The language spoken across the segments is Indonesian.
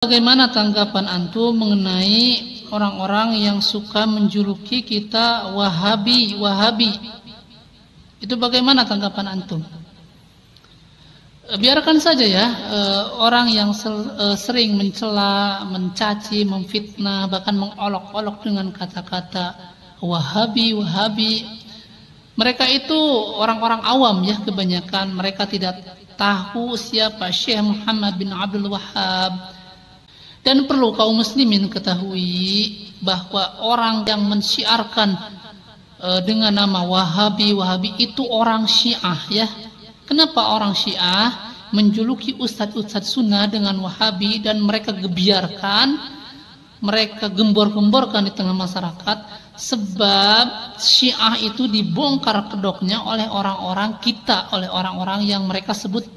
Bagaimana tanggapan antum mengenai orang-orang yang suka menjuluki kita Wahabi? Itu bagaimana tanggapan antum? Biarkan saja ya, orang yang sering mencela, mencaci, memfitnah, bahkan mengolok-olok dengan kata-kata Wahabi. Mereka itu orang-orang awam ya, kebanyakan mereka tidak tahu siapa Syekh Muhammad bin Abdul Wahhab. Dan perlu kaum muslimin ketahui bahwa orang yang mensyiarkan dengan nama Wahabi itu orang Syiah ya. Kenapa orang Syiah menjuluki ustadz-ustadz sunnah dengan Wahabi dan mereka gebiarkan, mereka gembor-gemborkan di tengah masyarakat? Sebab Syiah itu dibongkar kedoknya oleh orang-orang kita, oleh orang-orang yang mereka sebut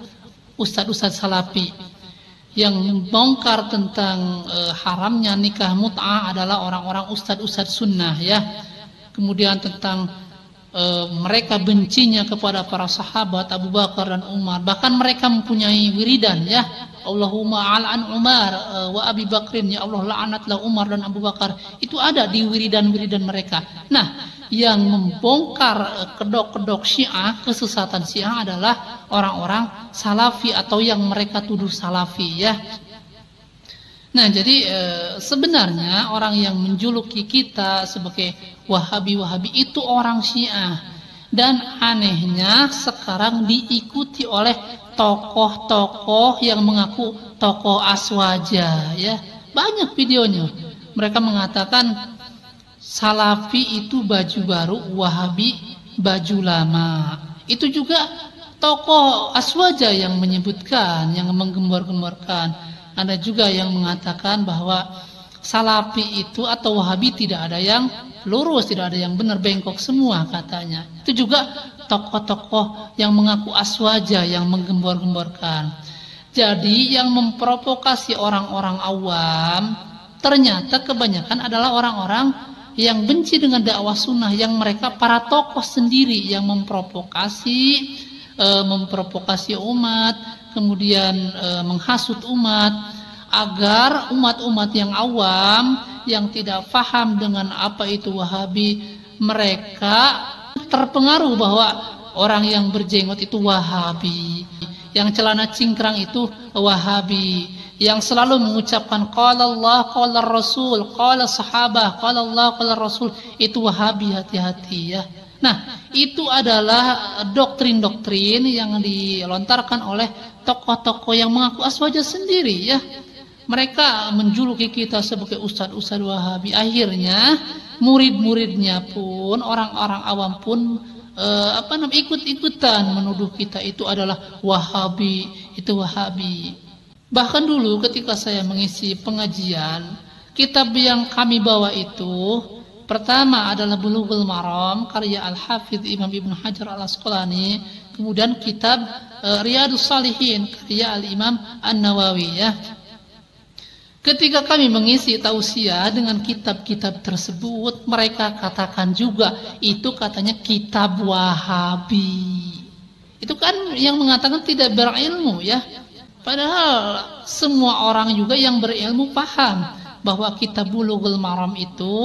ustadz-ustadz salafi. Yang membongkar tentang haramnya nikah mut'ah adalah orang-orang ustadz-ustadz sunnah ya. Kemudian tentang mereka bencinya kepada para sahabat Abu Bakar dan Umar, bahkan mereka mempunyai wiridan ya, Allahumma al'an Umar wa Abi Bakrin, ya Allah la'anatlah Umar dan Abu Bakar. Itu ada di wiridan-wiridan mereka. Nah, yang membongkar kedok-kedok Syiah, kesesatan Syiah adalah orang-orang Salafi atau yang mereka tuduh Salafi ya. Nah, jadi sebenarnya orang yang menjuluki kita sebagai Wahabi itu orang Syiah, dan anehnya sekarang diikuti oleh tokoh-tokoh yang mengaku tokoh aswaja ya. Banyak videonya. Mereka mengatakan Salafi itu baju baru, Wahabi baju lama. Itu juga tokoh aswaja yang menyebutkan, yang menggembor-gemborkan. Ada juga yang mengatakan bahwa Salafi itu atau Wahabi tidak ada yang lurus, tidak ada yang benar, bengkok semua katanya. Itu juga tokoh-tokoh yang mengaku aswaja yang menggembor-gemborkan. Jadi yang memprovokasi orang-orang awam ternyata kebanyakan adalah orang-orang yang benci dengan dakwah sunnah, yang mereka para tokoh sendiri yang memprovokasi umat, kemudian menghasut umat, agar umat-umat yang awam yang tidak paham dengan apa itu Wahabi, mereka terpengaruh bahwa orang yang berjenggot itu Wahabi, yang celana cingkrang itu Wahabi, yang selalu mengucapkan qala Allah, qala Rasul, qala sahabah, qala Allah, qala Rasul, itu Wahabi. Hati-hati ya. Nah, itu adalah doktrin-doktrin yang dilontarkan oleh tokoh-tokoh yang mengaku aswaja sendiri ya. Mereka menjuluki kita sebagai ustadz-ustadz Wahabi. Akhirnya murid-muridnya pun, orang-orang awam pun ikut-ikutan menuduh kita itu adalah Wahabi, itu Wahabi. Bahkan dulu ketika saya mengisi pengajian, kitab yang kami bawa itu pertama adalah Bulughul Maram karya Al-Hafidz Imam Ibnu Hajar Al-Asqalani, kemudian kitab Riyadhus Shalihin karya Al-Imam An-Nawawi ya. Ketika kami mengisi tausiah dengan kitab-kitab tersebut, mereka katakan juga itu katanya kitab Wahabi. Itu kan yang mengatakan tidak berilmu ya. Padahal semua orang juga yang berilmu paham bahwa kitab Bulughul Maram itu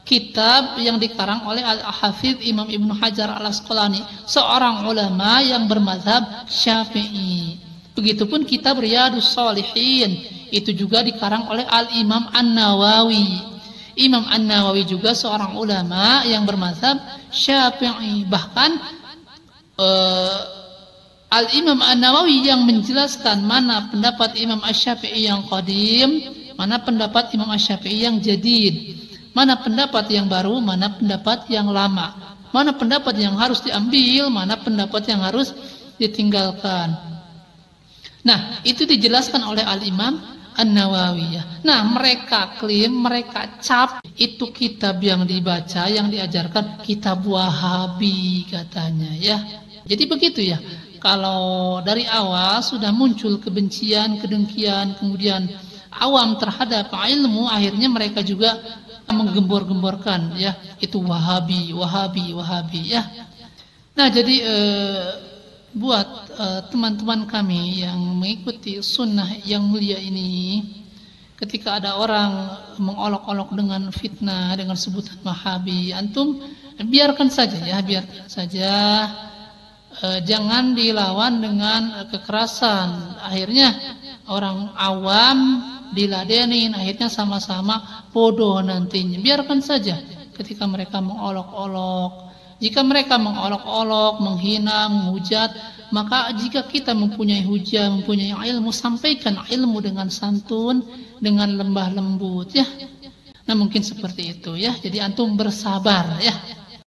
kitab yang dikarang oleh Al-Hafidz Imam Ibnu Hajar Al-Asqalani, seorang ulama yang bermazhab Syafi'i. Begitupun kitab Riyadhus Shalihin itu juga dikarang oleh Al-Imam An-Nawawi. Imam An-Nawawi juga seorang ulama yang bermazhab Syafi'i. Bahkan Al-Imam An-Nawawi yang menjelaskan mana pendapat Imam Asy-Syafi'i yang qadim, mana pendapat Imam Asy-Syafi'i yang jadid, mana pendapat yang baru, mana pendapat yang lama, mana pendapat yang harus diambil, mana pendapat yang harus ditinggalkan. Nah, itu dijelaskan oleh Al-Imam An-Nawawi ya. Nah, mereka klaim, mereka cap itu kitab yang dibaca, yang diajarkan kitab Wahabi katanya ya. Jadi begitu ya. Kalau dari awal sudah muncul kebencian, kedengkian, kemudian awam terhadap ilmu, akhirnya mereka juga menggembor-gemborkan ya, itu Wahabi ya. Nah, jadi buat teman-teman kami yang mengikuti sunnah yang mulia ini, ketika ada orang mengolok-olok dengan fitnah, dengan sebutan Wahabi, antum biarkan saja ya, biarkan saja. Jangan dilawan dengan kekerasan. Akhirnya orang awam diladenin, akhirnya sama-sama bodoh nantinya. Biarkan saja ketika mereka mengolok-olok. Jika mereka mengolok-olok, menghina, menghujat, maka jika kita mempunyai hujah, mempunyai ilmu, sampaikan ilmu dengan santun, dengan lembah lembut ya. Nah, mungkin seperti itu ya. Jadi antum bersabar ya.